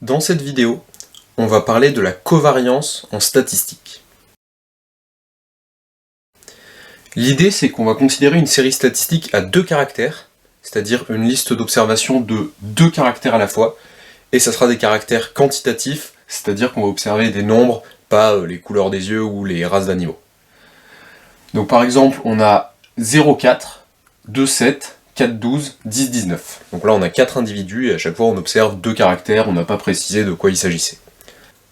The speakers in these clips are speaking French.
Dans cette vidéo, on va parler de la covariance en statistique. L'idée, c'est qu'on va considérer une série statistique à 2 caractères, c'est-à-dire une liste d'observations de 2 caractères à la fois, et ça sera des caractères quantitatifs, c'est-à-dire qu'on va observer des nombres, pas les couleurs des yeux ou les races d'animaux. Donc par exemple, on a 0,4, 2,7, 4,12, 10,19. Donc là on a 4 individus et à chaque fois on observe 2 caractères, on n'a pas précisé de quoi il s'agissait.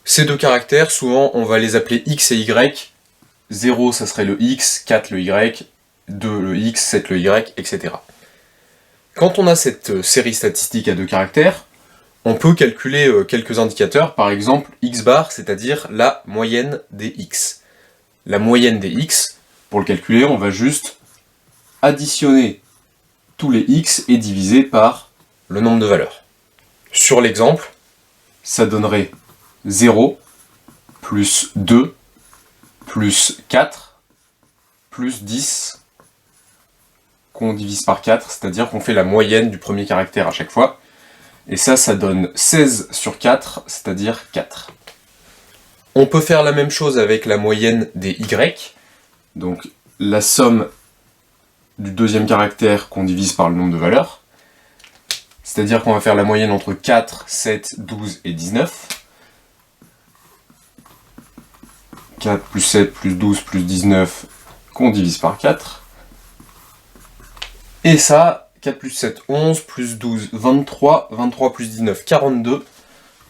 Ces 2 caractères, souvent on va les appeler x et y. 0 ça serait le x, 4 le y, 2 le x, 7 le y, etc. Quand on a cette série statistique à 2 caractères, on peut calculer quelques indicateurs, par exemple x bar, c'est-à-dire la moyenne des x. La moyenne des x, pour le calculer, on va juste additionner tous les x et diviser par le nombre de valeurs. Sur l'exemple, ça donnerait 0, plus 2, plus 4, plus 10, qu'on divise par 4, c'est-à-dire qu'on fait la moyenne du premier caractère à chaque fois. Et ça donne 16 sur 4, c'est-à-dire 4. On peut faire la même chose avec la moyenne des y, donc la somme du deuxième caractère qu'on divise par le nombre de valeurs, c'est-à-dire qu'on va faire la moyenne entre 4, 7, 12 et 19. 4 plus 7 plus 12 plus 19 qu'on divise par 4. Et ça, 4 plus 7, 11, plus 12, 23, 23 plus 19, 42.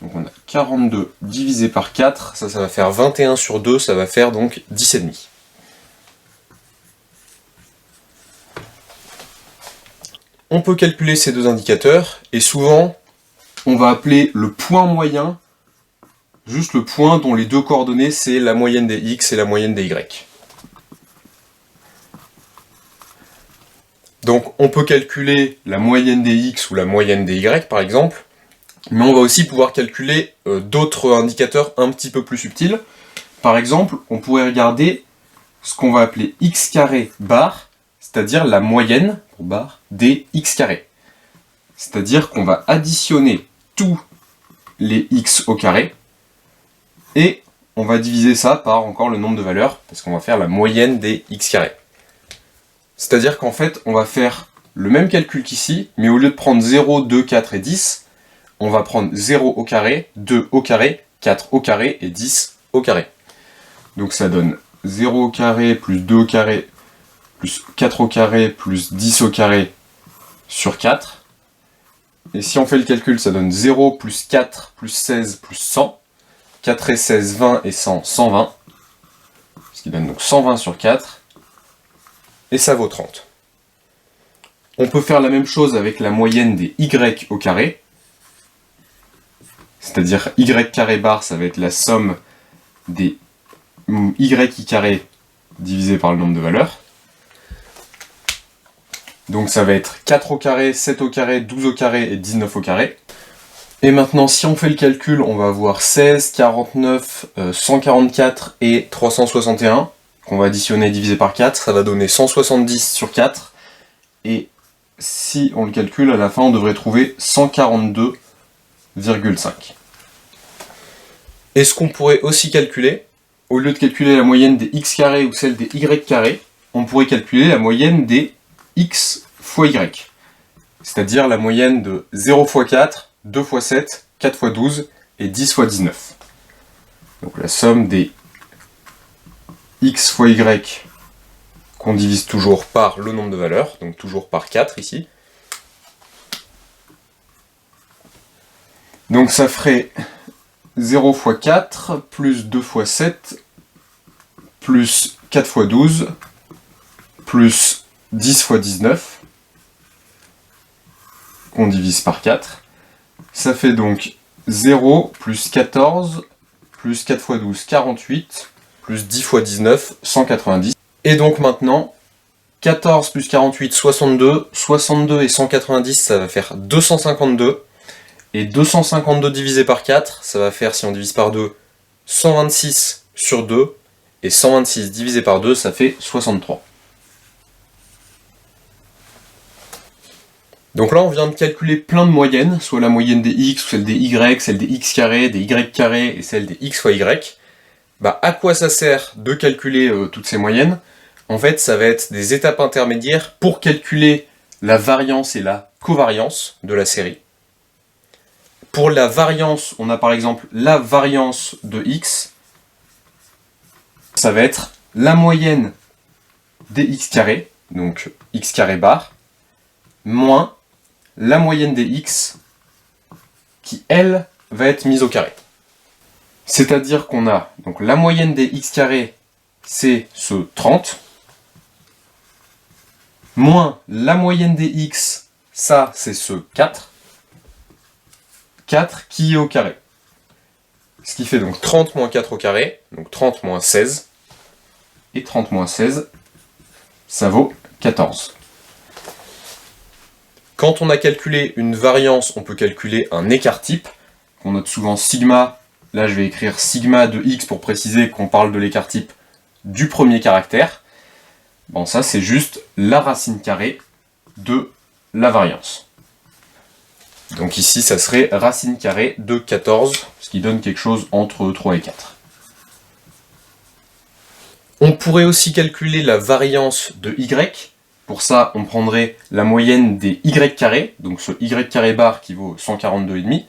Donc on a 42 divisé par 4, ça va faire 21 sur 2, ça va faire donc 10,5. On peut calculer ces deux indicateurs, et souvent, on va appeler le point moyen, juste le point dont les deux coordonnées, c'est la moyenne des x et la moyenne des y. Donc on peut calculer la moyenne des x ou la moyenne des y, par exemple, mais on va aussi pouvoir calculer d'autres indicateurs un petit peu plus subtils. Par exemple, on pourrait regarder ce qu'on va appeler x carré bar, c'est-à-dire la moyenne, pour bar, des x carré. C'est-à-dire qu'on va additionner tous les x au carré, et on va diviser ça par encore le nombre de valeurs, parce qu'on va faire la moyenne des x carrés. C'est-à-dire qu'en fait, on va faire le même calcul qu'ici, mais au lieu de prendre 0, 2, 4 et 10, on va prendre 0 au carré, 2 au carré, 4 au carré et 10 au carré. Donc ça donne 0 au carré, plus 2 au carré, plus 4 au carré, plus 10 au carré sur 4. Et si on fait le calcul, ça donne 0 plus 4 plus 16 plus 100. 4 et 16, 20 et 100, 120. Ce qui donne donc 120 sur 4. Et ça vaut 30. On peut faire la même chose avec la moyenne des y au carré. C'est-à-dire y carré bar, ça va être la somme des y carré divisé par le nombre de valeurs. Donc ça va être 4 au carré, 7 au carré, 12 au carré et 19 au carré. Et maintenant, si on fait le calcul, on va avoir 16, 49, 144 et 361, qu'on va additionner et diviser par 4, ça va donner 170 sur 4. Et si on le calcule, à la fin, on devrait trouver 142,5. Et ce qu'on pourrait aussi calculer, au lieu de calculer la moyenne des x carrés ou celle des y carrés, on pourrait calculer la moyenne des x fois y. C'est-à-dire la moyenne de 0 fois 4, 2 fois 7, 4 fois 12 et 10 fois 19. Donc la somme des x fois y qu'on divise toujours par le nombre de valeurs, donc toujours par 4 ici. Donc ça ferait 0 fois 4, plus 2 fois 7, plus 4 fois 12, plus 10 fois 19, qu'on divise par 4. Ça fait donc 0 plus 14, plus 4 fois 12, 48, plus 10 fois 19, 190. Et donc maintenant, 14 plus 48, 62, 62 et 190, ça va faire 252. Et 252 divisé par 4, ça va faire, si on divise par 2, 126 sur 2. Et 126 divisé par 2, ça fait 63. Donc là, on vient de calculer plein de moyennes, soit la moyenne des x, ou celle des y, celle des x carrés, des y carrés, et celle des x fois y. Bah, à quoi ça sert de calculer toutes ces moyennes? En fait, ça va être des étapes intermédiaires pour calculer la variance et la covariance de la série. Pour la variance, on a par exemple la variance de x, ça va être la moyenne des x carrés, donc x carré bar, moins la moyenne des x, qui elle va être mise au carré. C'est-à-dire qu'on a donc la moyenne des x carrés, c'est ce 30, moins la moyenne des x, ça c'est ce 4, 4 qui est au carré. Ce qui fait donc 30 moins 4 au carré, donc 30 moins 16, et 30 moins 16, ça vaut 14. Quand on a calculé une variance, on peut calculer un écart type, qu'on note souvent sigma. Là, je vais écrire sigma de x pour préciser qu'on parle de l'écart type du premier caractère. Bon, ça, c'est juste la racine carrée de la variance. Donc ici, ça serait racine carrée de 14, ce qui donne quelque chose entre 3 et 4. On pourrait aussi calculer la variance de y. Pour ça, on prendrait la moyenne des y carrés, donc ce y carré bar qui vaut 142,5,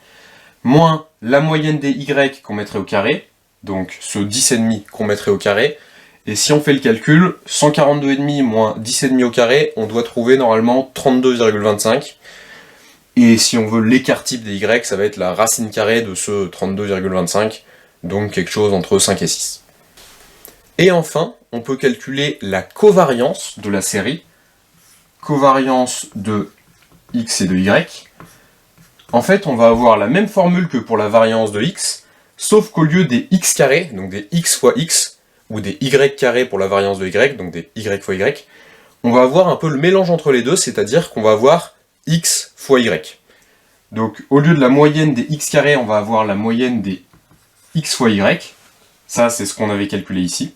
moins la moyenne des y qu'on mettrait au carré, donc ce 10,5 qu'on mettrait au carré. Et si on fait le calcul, 142,5 moins 10,5 au carré, on doit trouver normalement 32,25. Et si on veut l'écart type des y, ça va être la racine carrée de ce 32,25, donc quelque chose entre 5 et 6. Et enfin, on peut calculer la covariance de la série, covariance de x et de y. En fait, on va avoir la même formule que pour la variance de x, sauf qu'au lieu des x carrés, donc des x fois x, ou des y carrés pour la variance de y, donc des y fois y, on va avoir un peu le mélange entre les deux, c'est-à-dire qu'on va avoir x fois y. Donc, au lieu de la moyenne des x carrés, on va avoir la moyenne des x fois y. Ça, c'est ce qu'on avait calculé ici.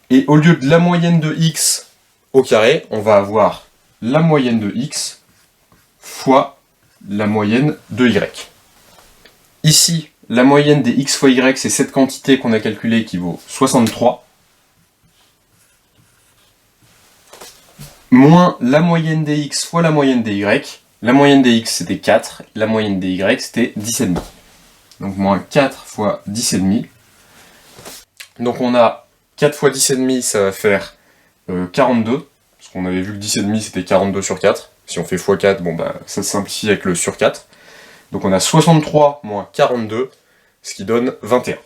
Et au lieu de la moyenne de x au carré, on va avoir la moyenne de x fois la moyenne de y. Ici, la moyenne des x fois y, c'est cette quantité qu'on a calculée qui vaut 63, moins la moyenne des x fois la moyenne des y. La moyenne des x, c'était 4, la moyenne des y, c'était 10,5. Donc moins 4 fois 10,5. Donc on a 4 fois 10,5, ça va faire 42, parce qu'on avait vu que 10,5 c'était 42 sur 4. Si on fait x4, bon bah ça se simplifie avec le sur 4. Donc on a 63 moins 42, ce qui donne 21.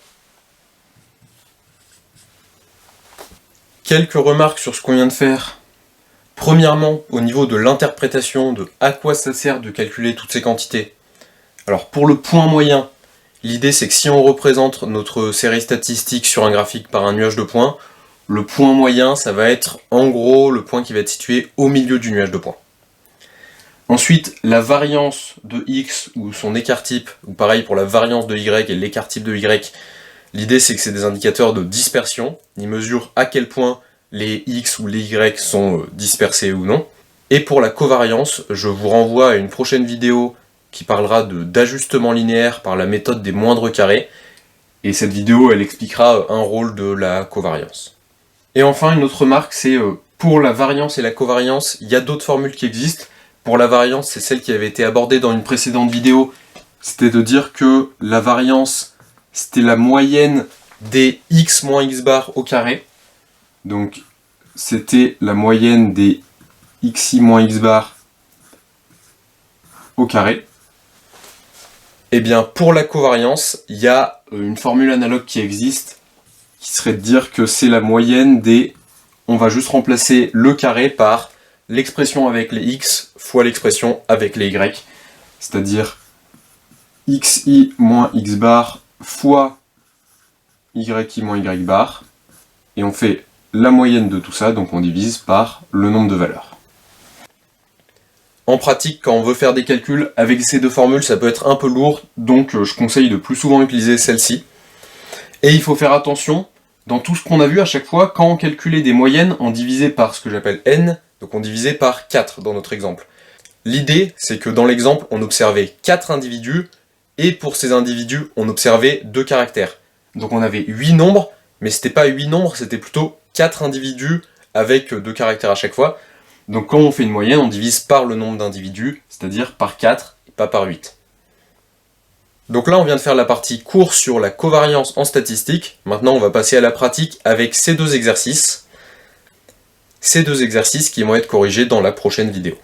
Quelques remarques sur ce qu'on vient de faire. Premièrement, au niveau de l'interprétation de à quoi ça sert de calculer toutes ces quantités. Alors pour le point moyen, l'idée c'est que si on représente notre série statistique sur un graphique par un nuage de points, le point moyen ça va être en gros le point qui va être situé au milieu du nuage de points. Ensuite, la variance de x ou son écart type, ou pareil pour la variance de y et l'écart type de y, l'idée c'est que c'est des indicateurs de dispersion, ils mesurent à quel point les x ou les y sont dispersés ou non. Et pour la covariance, je vous renvoie à une prochaine vidéo qui parlera d'ajustement linéaire par la méthode des moindres carrés, et cette vidéo elle expliquera un rôle de la covariance. Et enfin une autre remarque, c'est pour la variance et la covariance, il y a d'autres formules qui existent. Pour la variance, c'est celle qui avait été abordée dans une précédente vidéo, c'était de dire que la variance c'était la moyenne des x moins x bar au carré. Donc c'était la moyenne des xi moins x bar au carré. Et bien pour la covariance, il y a une formule analogue qui existe, qui serait de dire que c'est la moyenne des... On va juste remplacer le carré par l'expression avec les x fois l'expression avec les y. C'est-à-dire xi moins x bar fois yi moins y bar. Et on fait la moyenne de tout ça, donc on divise par le nombre de valeurs. En pratique, quand on veut faire des calculs avec ces deux formules, ça peut être un peu lourd, donc je conseille de plus souvent utiliser celle-ci. Et il faut faire attention, dans tout ce qu'on a vu à chaque fois, quand on calculait des moyennes, on divisait par ce que j'appelle n, donc on divisait par 4 dans notre exemple. L'idée, c'est que dans l'exemple, on observait 4 individus, et pour ces individus, on observait 2 caractères. Donc on avait 8 nombres, mais c'était pas 8 nombres, c'était plutôt 4 individus avec 2 caractères à chaque fois. Donc quand on fait une moyenne, on divise par le nombre d'individus, c'est-à-dire par 4 et pas par 8. Donc là, on vient de faire la partie cours sur la covariance en statistique. Maintenant, on va passer à la pratique avec ces deux exercices. Ces deux exercices qui vont être corrigés dans la prochaine vidéo.